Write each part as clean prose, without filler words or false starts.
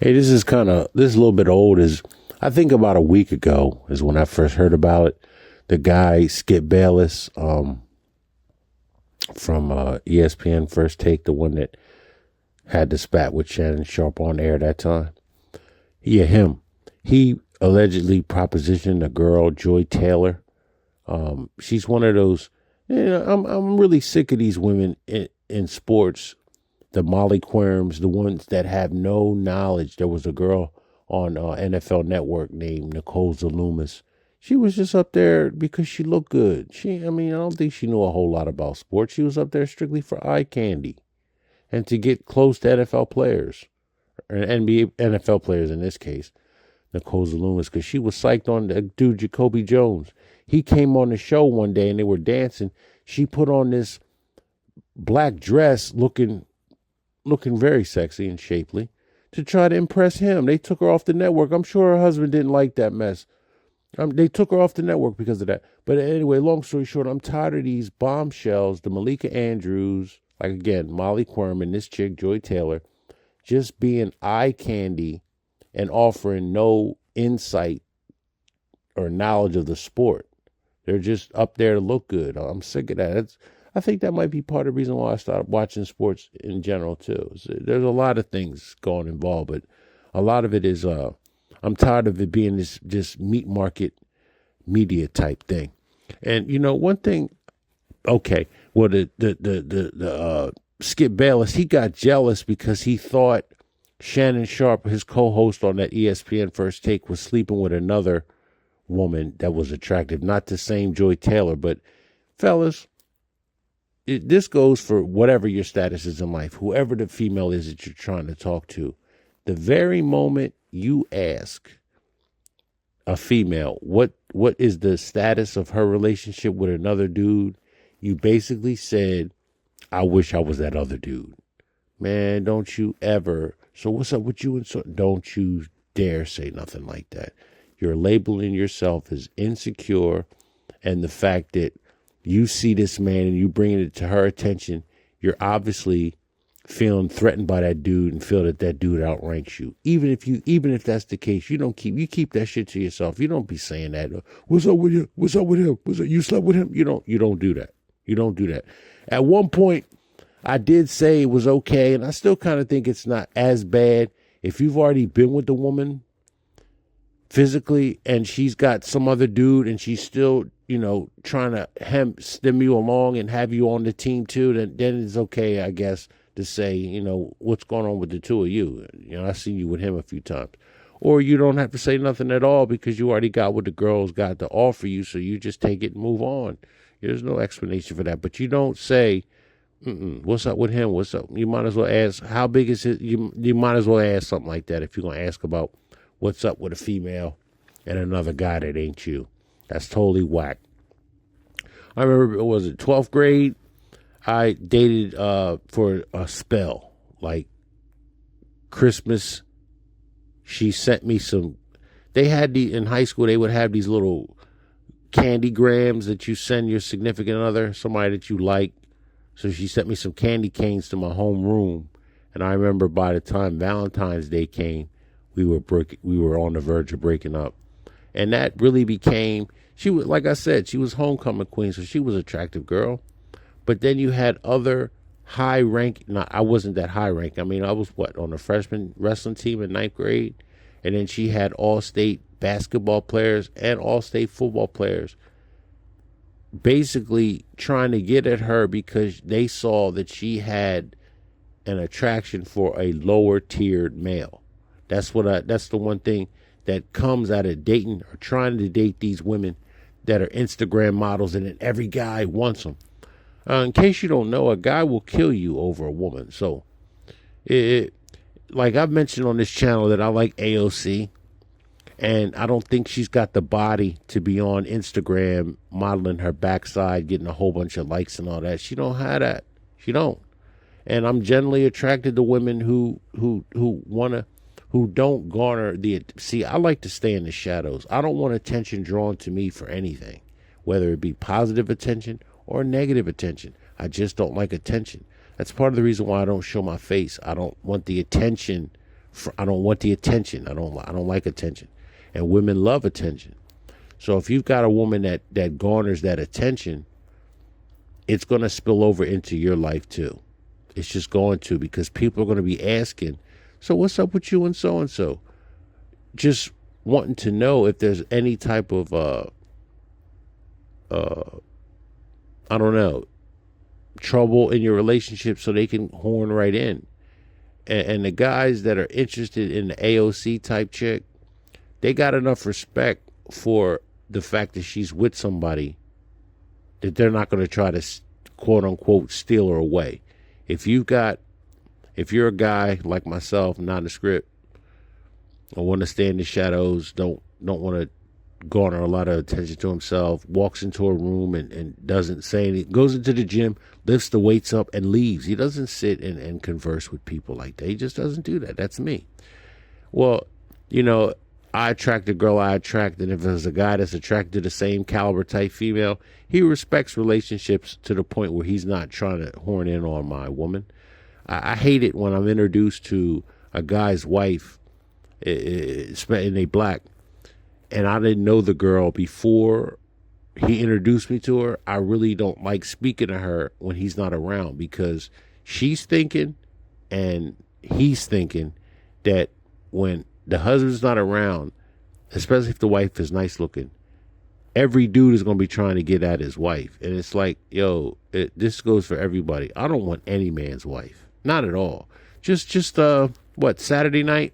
Hey, this is a little bit old. Is I think about a week ago is when I first heard about it. The guy Skip Bayless, from ESPN First Take, the one that had the spat with Shannon Sharp on air that time. Yeah, him. He allegedly propositioned a girl, Joy Taylor. She's one of those. I'm really sick of these women in sports, the Molly Quirms, the ones that have no knowledge. There was a girl on NFL Network named Nicole Zalumis. She was just up there because she looked good. I don't think she knew a whole lot about sports. She was up there strictly for eye candy and to get close to NFL players, or NBA NFL players in this case, Nicole Zalumis, because she was psyched on the dude Jacoby Jones. He came on the show one day and they were dancing. She put on this black dress looking very sexy and shapely to try to impress him. They took her off the network. I'm sure her husband didn't like that mess. They took her off the network because of that. But anyway, long story short, I'm tired of these bombshells, the Malika Andrews, like again, Molly Quirm and this chick, Joy Taylor, just being eye candy and offering no insight or knowledge of the sport. They're just up there to look good. I'm sick of that. I think that might be part of the reason why I started watching sports in general too. There's a lot of things going involved, but a lot of it is I'm tired of it being this meat market media type thing. And one thing, okay, well the Skip Bayless, he got jealous because he thought Shannon Sharp, his co-host on that ESPN First Take, was sleeping with another woman that was attractive, not the same Joy Taylor, but fellas, this goes for whatever your status is in life, whoever the female is that you're trying to talk to. The very moment you ask a female what is the status of her relationship with another dude, you basically said, I wish I was that other dude. Man, don't you ever. So what's up with you? And so don't you dare say nothing like that. You're labeling yourself as insecure, and the fact that you see this man and you bringing it to her attention, you're obviously feeling threatened by that dude and feel that dude outranks you. Even if that's the case, you keep that shit to yourself. You don't be saying that. What's up with you? What's up with him? You slept with him? You don't do that. You don't do that. At one point, I did say it was okay, and I still kind of think it's not as bad if you've already been with the woman physically and she's got some other dude and she's still, trying to stem you along and have you on the team too, then it's okay, I guess, to say, what's going on with the two of you. I've seen you with him a few times. Or you don't have to say nothing at all because you already got what the girl's got to offer you, so you just take it and move on. There's no explanation for that. But you don't say, what's up with him? What's up? You might as well ask, how big is it? You might as well ask something like that if you're going to ask about what's up with a female and another guy that ain't you. That's totally whack. I remember, was it 12th grade? I dated for a spell, like Christmas. She sent me some. They had in high school. They would have these little candy grams that you send your significant other, somebody that you like. So she sent me some candy canes to my home room, and I remember by the time Valentine's Day came, we were on the verge of breaking up, and that really became. She was, like I said, she was homecoming queen, so she was an attractive girl. But then you had other high rank. No, I wasn't that high rank. I was on a freshman wrestling team in 9th grade. And then she had all-state basketball players and all-state football players basically trying to get at her because they saw that she had an attraction for a lower-tiered male. That's the one thing that comes out of dating or trying to date these women that are Instagram models, and then every guy wants them. In case you don't know, a guy will kill you over a woman. So, like I've mentioned on this channel that I like AOC, and I don't think she's got the body to be on Instagram modeling her backside, getting a whole bunch of likes and all that. She don't have that. She don't. And I'm generally attracted to women who don't garner the. See, I like to stay in the shadows. I don't want attention drawn to me for anything, whether it be positive attention or negative attention. I just don't like attention. That's part of the reason why I don't show my face. I don't want the attention I don't want the attention. I don't like attention, and women love attention. So if you've got a woman that garners that attention, it's going to spill over into your life too. It's just going to, because people are going to be asking, so what's up with you and so, just wanting to know if there's any type of I don't know, trouble in your relationship, so they can horn right in. And the guys that are interested in the AOC type chick, they got enough respect for the fact that she's with somebody that they're not going to try to quote unquote steal her away. If you're a guy like myself, nondescript, I want to stay in the shadows, don't want to garner a lot of attention to himself, walks into a room and doesn't say anything, goes into the gym, lifts the weights up and leaves. He doesn't sit and converse with people like that. He just doesn't do that. That's me. Well, I attract the girl I attract, and if there's a guy that's attracted to the same caliber type female, he respects relationships to the point where he's not trying to horn in on my woman. I hate it when I'm introduced to a guy's wife, and they black, and I didn't know the girl before he introduced me to her. I really don't like speaking to her when he's not around, because she's thinking and he's thinking that when the husband's not around, especially if the wife is nice looking, every dude is going to be trying to get at his wife. And it's like, this goes for everybody. I don't want any man's wife. Not at all. Just Saturday night,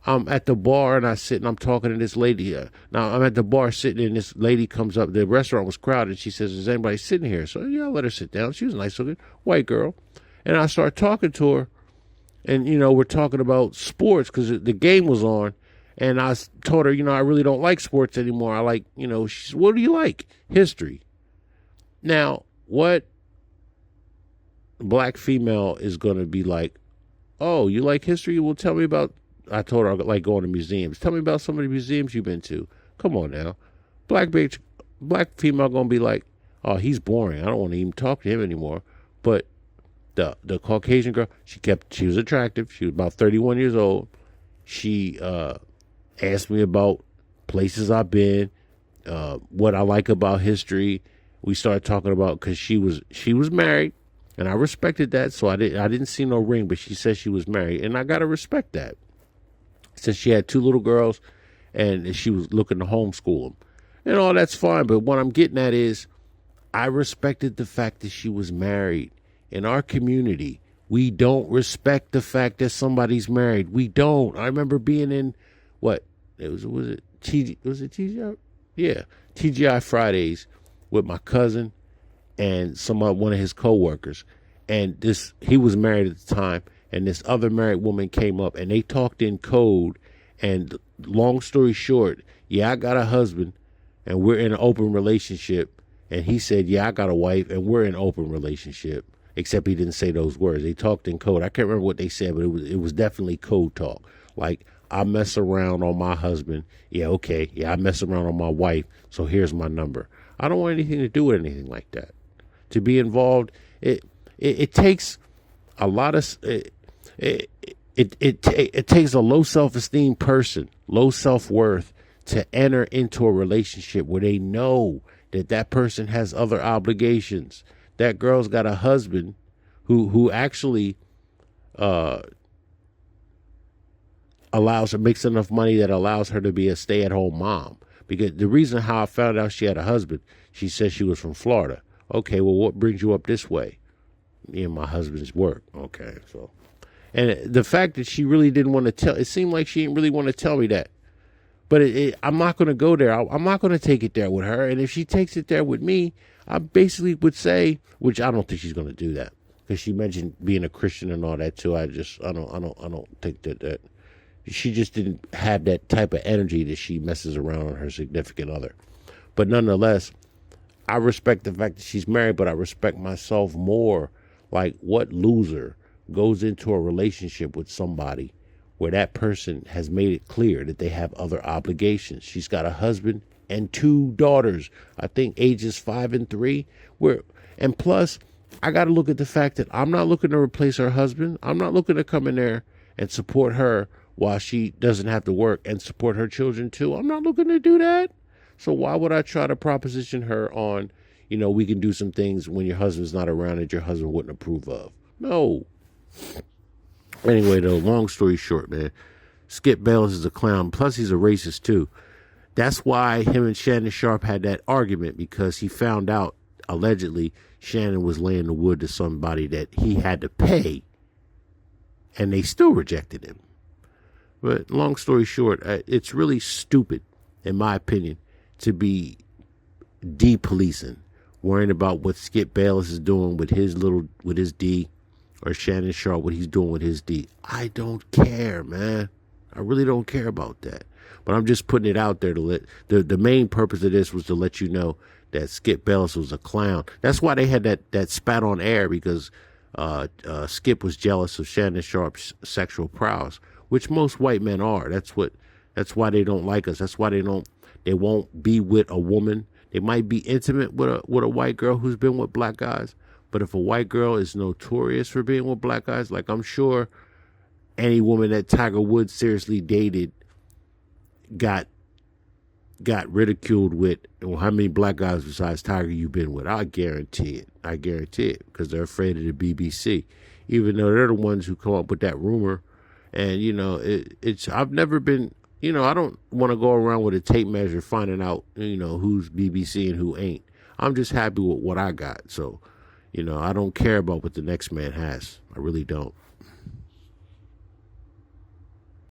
I'm at the bar and I'm talking to this lady. Now I'm at the bar sitting, and this lady comes up. The restaurant was crowded. She says, "Is anybody sitting here?" So I let her sit down. She was a nice looking white girl. And I start talking to her. And, we're talking about sports because the game was on. And I told her, I really don't like sports anymore. I like, she said, "What do you like?" "History." Now, what black female is going to be like, "Oh, you like history? Well, tell me about," I told her I like going to museums. "Tell me about some of the museums you've been to." Come on now. Black female going to be like, "Oh, he's boring. I don't want to even talk to him anymore." But the Caucasian girl, she was attractive. She was about 31 years old. She asked me about places I've been, what I like about history. We started talking about, because she was married, and I respected that. So I didn't see no ring, but she said she was married, and I gotta respect that. Since she had 2 little girls, and she was looking to homeschool them, and all that's fine. But what I'm getting at is, I respected the fact that she was married. In our community, we don't respect the fact that somebody's married. We don't. I remember being in was it TGI? Yeah, TGI Fridays with my cousin and one of his coworkers, and he was married at the time, and this other married woman came up, and they talked in code. And long story short, yeah, I got a husband, and we're in an open relationship. And he said, yeah, I got a wife, and we're in an open relationship. Except he didn't say those words. They talked in code. I can't remember what they said, but it was definitely code talk. Like, I mess around on my husband. Yeah, okay. Yeah, I mess around on my wife. So here's my number. I don't want anything to do with anything like that. To be involved, it takes a lot of it takes a low self-esteem person, low self-worth, to enter into a relationship where they know that person has other obligations. That girl's got a husband who actually makes enough money that allows her to be a stay-at-home mom. Because the reason how I found out she had a husband, she said she was from Florida. Okay, well, what brings you up this way? Me and my husband's work. Okay, so. And the fact that she really didn't want to tell, it seemed like she didn't really want to tell me that. But I'm not going to go there. I'm not going to take it there with her. And if she takes it there with me, I basically would say, which I don't think she's going to do that, because she mentioned being a Christian and all that too. I don't think that she just didn't have that type of energy that she messes around on her significant other. But nonetheless, I respect the fact that she's married, but I respect myself more. Like, what loser goes into a relationship with somebody where that person has made it clear that they have other obligations? She's got a husband and 2 daughters, I think ages 5 and 3. And plus, I got to look at the fact that I'm not looking to replace her husband. I'm not looking to come in there and support her while she doesn't have to work and support her children too. I'm not looking to do that. So why would I try to proposition her on, we can do some things when your husband's not around that your husband wouldn't approve of? No. Anyway, though, long story short, man, Skip Bayless is a clown. Plus, he's a racist too. That's why him and Shannon Sharpe had that argument, because he found out, allegedly, Shannon was laying the wood to somebody that he had to pay, and they still rejected him. But long story short, it's really stupid, in my opinion, to be de-policing, worrying about what Skip Bayless is doing with his D, or Shannon Sharpe, what he's doing with his D. I don't care, man. I really don't care about that. But I'm just putting it out there to let the main purpose of this was to let you know that Skip Bayless was a clown. That's why they had that spat on air, because Skip was jealous of Shannon Sharpe's sexual prowess, which most white men are. That's why they don't like us. That's why they won't be with a woman. They might be intimate with a white girl who's been with black guys. But if a white girl is notorious for being with black guys, like I'm sure any woman that Tiger Woods seriously dated got ridiculed with, well, how many black guys besides Tiger you been with? I guarantee it, because they're afraid of the BBC, even though they're the ones who come up with that rumor. And it's I've never been, I don't want to go around with a tape measure finding out who's BBC and who ain't. I'm just happy with what I got. So I don't care about what the next man has. I really don't.